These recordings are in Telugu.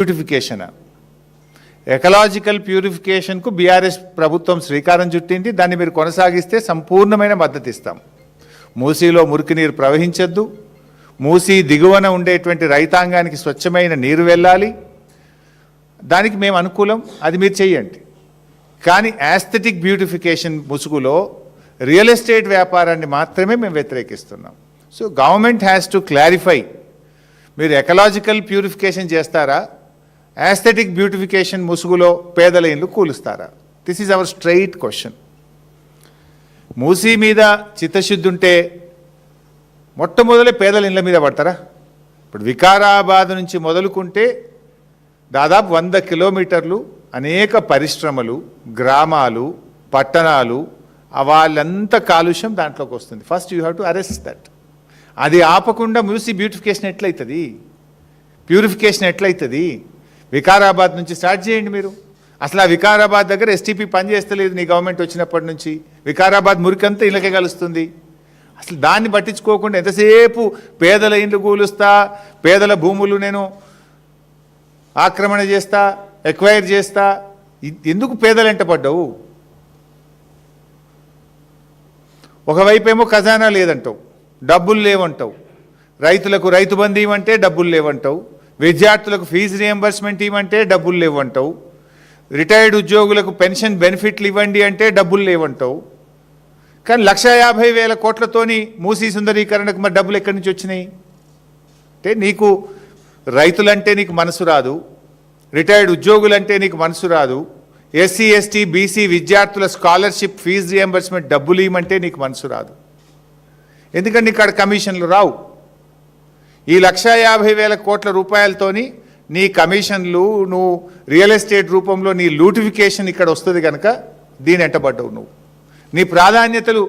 ప్యూరిఫికేషన్ ఎకలాజికల్ ప్యూరిఫికేషన్కు బీఆర్ఎస్ ప్రభుత్వం శ్రీకారం చుట్టింది. దాన్ని మీరు కొనసాగిస్తే సంపూర్ణమైన మద్దతు ఇస్తాం. మూసీలో మురికి నీరు ప్రవహించద్దు, మూసీ దిగువన ఉండేటువంటి రైతాంగానికి స్వచ్ఛమైన నీరు వెళ్ళాలి. దానికి మేము అనుకూలం, అది మీరు చెయ్యండి. కానీ యాస్థెటిక్ బ్యూటిఫికేషన్ ముసుగులో రియల్ ఎస్టేట్ వ్యాపారాన్ని మాత్రమే మేము వ్యతిరేకిస్తున్నాం. So government has to clarify, మీరు ఎకలాజికల్ ప్యూరిఫికేషన్ చేస్తారా, యాస్థెటిక్ బ్యూటిఫికేషన్ ముసుగులో పేదల ఇల్లు కూలుస్తారా? This is our straight question. Musi మీద చిత్తశుద్ధి ఉంటే మొట్టమొదలే పేదల ఇళ్ళ మీద పడతారా? ఇప్పుడు వికారాబాద్ నుంచి మొదలుకుంటే దాదాపు 100 కిలోమీటర్లు అనేక పరిశ్రమలు, గ్రామాలు, పట్టణాలు, వాళ్ళంతా కాలుష్యం దాంట్లోకి వస్తుంది. First you have to arrest that. అది ఆపకుండా మూసీ బ్యూటిఫికేషన్ ఎట్లయితుంది, ప్యూరిఫికేషన్ ఎట్లయితుంది? వికారాబాద్ నుంచి స్టార్ట్ చేయండి మీరు. అసలు ఆ వికారాబాద్ దగ్గర ఎస్టీపీ పనిచేస్తలేదు నీ గవర్నమెంట్ వచ్చినప్పటి నుంచి. వికారాబాద్ మురికంతా ఇళ్ళకే కలుస్తుంది. అసలు దాన్ని పట్టించుకోకుండా ఎంతసేపు పేదల ఇండ్లు కూలుస్తా, పేదల భూములు నేను ఆక్రమణ చేస్తా, ఎక్వైర్ చేస్తా, ఎందుకు పేదలు ఎంట పడ్డావు? ఒకవైపేమో ఖజానా లేదంటావు, డబ్బులు లేవంటావు, రైతులకు రైతు బంధు ఇవ్వంటే డబ్బులు లేవంటావు, విద్యార్థులకు ఫీజు రియంబర్స్మెంట్ ఇవ్వంటే డబ్బులు లేవంటావు, రిటైర్డ్ ఉద్యోగులకు పెన్షన్ బెనిఫిట్లు ఇవ్వండి అంటే డబ్బులు లేవంటావు. కానీ 1,50,000 కోట్లతోని మూసీ సుందరీకరణకు మరి డబ్బులు ఎక్కడి నుంచి వచ్చినాయి? అంటే నీకు రైతులంటే నీకు మనసు రాదు, రిటైర్డ్ ఉద్యోగులంటే నీకు మనసు రాదు, ఎస్సీ ఎస్టీ బీసీ విద్యార్థుల స్కాలర్షిప్ ఫీజు రియంబర్స్మెంట్ డబ్బులు ఇవ్వమంటే నీకు మనసు రాదు. ఎందుకంటే ఇక్కడ కమిషన్లు రావు. ఈ 1,50,000 కోట్ల రూపాయలతోని నీ కమిషన్లు, నువ్వు రియల్ ఎస్టేట్ రూపంలో నీ లూటిఫికేషన్ ఇక్కడ వస్తుంది కనుక దీని ఎంటబడ్డవు. నువ్వు నీ ప్రాధాన్యతలు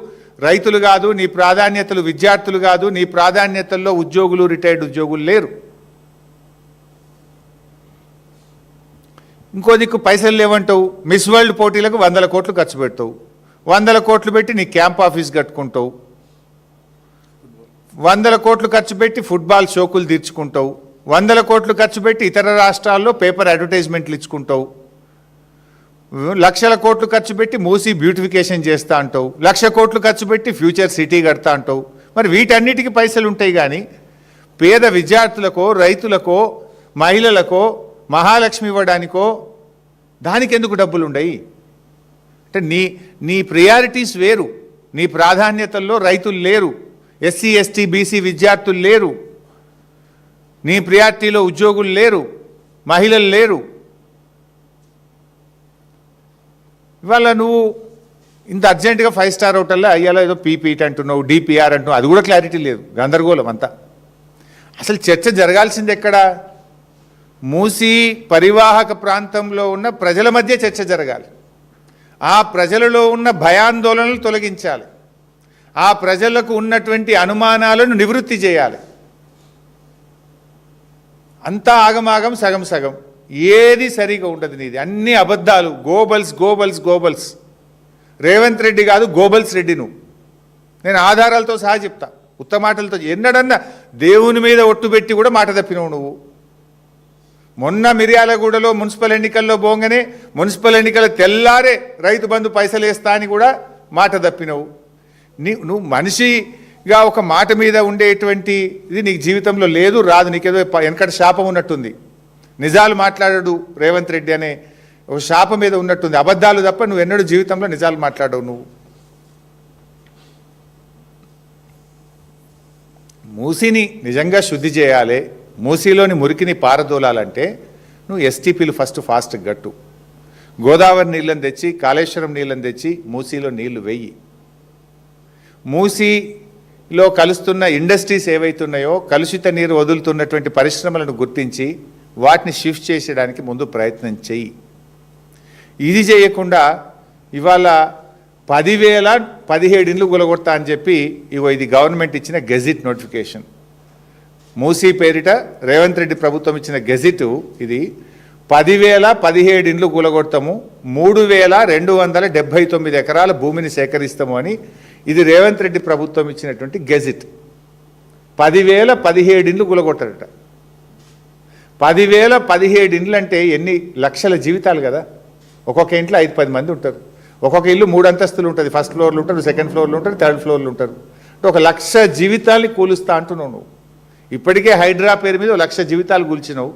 రైతులు కాదు, నీ ప్రాధాన్యతలు విద్యార్థులు కాదు, నీ ప్రాధాన్యతల్లో ఉద్యోగులు, రిటైర్డ్ ఉద్యోగులు లేరు. ఇంకో దిక్కు పైసలు లేవంటావు, మిస్ వరల్డ్ పోటీలకు 100 కోట్లు ఖర్చు పెడతావు, 100 కోట్లు పెట్టి నీ క్యాంప్ ఆఫీస్ కట్టుకుంటావు, 100 కోట్లు ఖర్చు పెట్టి ఫుట్బాల్ షోకులు తీర్చుకుంటావు, 100 కోట్లు ఖర్చు పెట్టి ఇతర రాష్ట్రాల్లో పేపర్ అడ్వర్టైజ్మెంట్లు ఇచ్చుకుంటావు, 1,00,000 కోట్లు ఖర్చు పెట్టి మూసీ బ్యూటిఫికేషన్ చేస్తా అంటావు, 1,00,000 కోట్లు ఖర్చు పెట్టి ఫ్యూచర్ సిటీ కడతా అంటావు. మరి వీటన్నిటికీ పైసలు ఉంటాయి కానీ పేద విద్యార్థులకో, రైతులకో, మహిళలకో మహాలక్ష్మి ఇవ్వడానికో దానికి ఎందుకు డబ్బులు ఉండయి? అంటే నీ ప్రియారిటీస్ వేరు. నీ ప్రాధాన్యతల్లో రైతులు లేరు, ఎస్సీ ఎస్టీ బీసీ విద్యార్థులు లేరు, నీ ప్రియారిటీలో ఉద్యోగులు లేరు, మహిళలు లేరు. ఇవాళ నువ్వు ఇంత అర్జెంటుగా 5 స్టార్ హోటల్లో అయ్యాలో ఏదో పీపీటీ అంటున్నావు, డిపిఆర్ అంటున్నావు, అది కూడా క్లారిటీ లేదు, గందరగోళం అంతా. అసలు చర్చ జరగాల్సింది ఎక్కడ? మూసీ పరివాహక ప్రాంతంలో ఉన్న ప్రజల మధ్య చర్చ జరగాలి. ఆ ప్రజలలో ఉన్న భయాందోళనలు తొలగించాలి, ఆ ప్రజలకు ఉన్నటువంటి అనుమానాలను నివృత్తి చేయాలి. అంతా ఆగమాగం, సగం సగం, ఏది సరిగా ఉండదు. నీది అన్ని అబద్ధాలు, Goebbels Goebbels Goebbels. Revanth Reddy కాదు, గోబల్స్ రెడ్డి నువ్వు. నేను ఆధారాలతో సహా చెప్తా, ఉత్త మాటలతో. ఎన్నడన్నా దేవుని మీద ఒట్టు పెట్టి కూడా మాట తప్పినవు నువ్వు. మొన్న మిర్యాలగూడలో మున్సిపల్ ఎన్నికల్లో పోగానే మున్సిపల్ ఎన్నికల తెల్లారే రైతు బంధు పైసలు వేస్తా అని కూడా మాట తప్పినవు. నువ్వు మనిషిగా ఒక మాట మీద ఉండేటువంటి ఇది నీకు జీవితంలో లేదు, రాదు. నీకేదో వెనకటి శాపం ఉన్నట్టుంది. నిజాలు మాట్లాడడు రేవంత్ రెడ్డి అనే ఒక శాపం మీద ఉన్నట్టుంది. అబద్ధాలు తప్ప నువ్వు ఎన్నడూ జీవితంలో నిజాలు మాట్లాడవు. నువ్వు మూసీని నిజంగా శుద్ధి చేయాలి, మూసీలోని మురికిని పారదోలాలంటే నువ్వు ఎస్టీపీలు ఫస్ట్ ఫాస్ట్ గట్టు. గోదావరి నీళ్ళని తెచ్చి, కాళేశ్వరం నీళ్ళని తెచ్చి మూసీలో నీళ్లు వెయ్యి. మూసీలో కలుస్తున్న ఇండస్ట్రీస్ ఏవైతున్నాయో, కలుషిత నీరు వదులుతున్నటువంటి పరిశ్రమలను గుర్తించి వాటిని షిఫ్ట్ చేసేయడానికి ముందు ప్రయత్నం చెయ్యి. ఇది చేయకుండా ఇవాళ 10,017 ఇండ్లు కూలగొడతా అని చెప్పి ఇది గవర్నమెంట్ ఇచ్చిన గెజిట్ నోటిఫికేషన్. మూసీ పేరిట రేవంత్ రెడ్డి ప్రభుత్వం ఇచ్చిన గెజిట్ ఇది. 10,017 ఇండ్లు కూలగొడతాము, 3,279 ఎకరాల భూమిని సేకరిస్తాము అని ఇది రేవంత్ రెడ్డి ప్రభుత్వం ఇచ్చినటువంటి గెజిట్. 10,017 ఇండ్లు కూలగొట్టారట. 10,017 ఇండ్లు అంటే ఎన్ని లక్షల జీవితాలు కదా. ఒక్కొక్క ఇంట్లో 5-10 మంది ఉంటారు. ఒక్కొక్క ఇల్లు 3 అంతస్తులు ఉంటుంది. ఫస్ట్ ఫ్లోర్లు ఉంటారు, సెకండ్ ఫ్లోర్లు ఉంటారు, థర్డ్ ఫ్లోర్లు ఉంటారు. అంటే 1,00,000 జీవితాల్ని కూలుస్తా అంటున్నావు నువ్వు. ఇప్పటికే హైడ్రా పేరు మీద 1,00,000 జీవితాలు కూల్చినావు.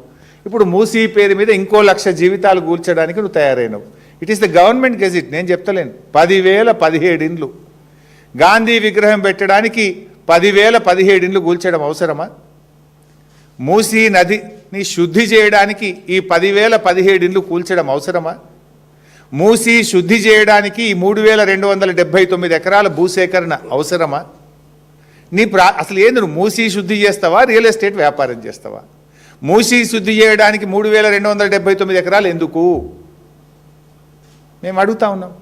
ఇప్పుడు మూసీ పేరు మీద ఇంకో 1,00,000 జీవితాలు కూల్చడానికి నువ్వు తయారైనవు. It is the government gazette, నేను చెప్తలేను. 10,017 ఇండ్లు. గాంధీ విగ్రహం పెట్టడానికి 10,017 ఇండ్లు కూల్చడం అవసరమా? మూసీ నదిని శుద్ధి చేయడానికి ఈ 10,017 ఇండ్లు కూల్చడం అవసరమా? మూసీ శుద్ధి చేయడానికి ఈ 3,279 ఎకరాల భూసేకరణ అవసరమా? అసలు ఏంది, నువ్వు మూసీ శుద్ధి చేస్తావా, రియల్ ఎస్టేట్ వ్యాపారం చేస్తావా? మూసీ శుద్ధి చేయడానికి 3,279 ఎకరాలు ఎందుకు మేము అడుగుతా ఉన్నాం.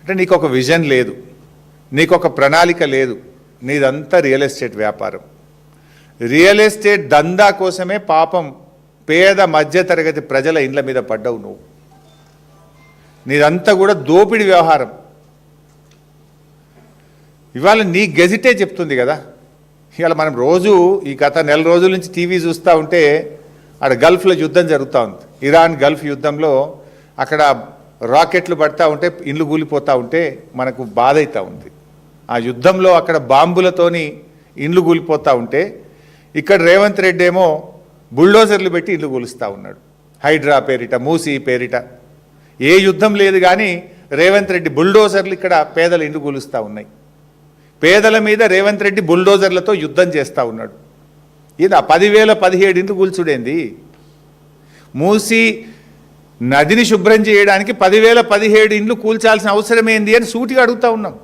అంటే నీకు ఒక విజన్ లేదు, నీకు ఒక ప్రణాళిక లేదు, నీదంతా రియల్ ఎస్టేట్ వ్యాపారం. రియల్ ఎస్టేట్ దందా కోసమే పాపం పేద మధ్యతరగతి ప్రజల ఇండ్ల మీద పడ్డావు నువ్వు. నీదంతా కూడా దోపిడి వ్యవహారం. ఇవాళ నీ గెజిటే చెప్తుంది కదా. ఇవాళ మనం రోజు ఈ గత నెల రోజుల నుంచి టీవీ చూస్తూ ఉంటే అక్కడ గల్ఫ్లో యుద్ధం జరుగుతూ ఉంది. ఇరాన్ గల్ఫ్ యుద్ధంలో అక్కడ రాకెట్లు పడతా ఉంటే, ఇండ్లు కూలిపోతూ ఉంటే మనకు బాధ అవుతూ ఉంది. ఆ యుద్ధంలో అక్కడ బాంబులతోని ఇండ్లు కూలిపోతూ ఉంటే ఇక్కడ రేవంత్ రెడ్డి ఏమో బుల్డోజర్లు పెట్టి ఇండ్లు కూలుస్తూ ఉన్నాడు. హైడ్రా పేరిట, మూసీ పేరిట. ఏ యుద్ధం లేదు కానీ రేవంత్ రెడ్డి బుల్డోజర్లు ఇక్కడ పేదల ఇండ్లు కూలుస్తూ ఉన్నాయి. పేదల మీద రేవంత్ రెడ్డి బుల్డోజర్లతో యుద్ధం చేస్తూ ఉన్నాడు. ఇది 10,017 ఇండ్లు కూల్చుడేంది? మూసీ నదిని శుభ్రం చేయడానికి 10,017 ఇండ్లు కూల్చాల్సిన అవసరం ఏంది అని సూటిగా అడుగుతూ ఉన్నాం.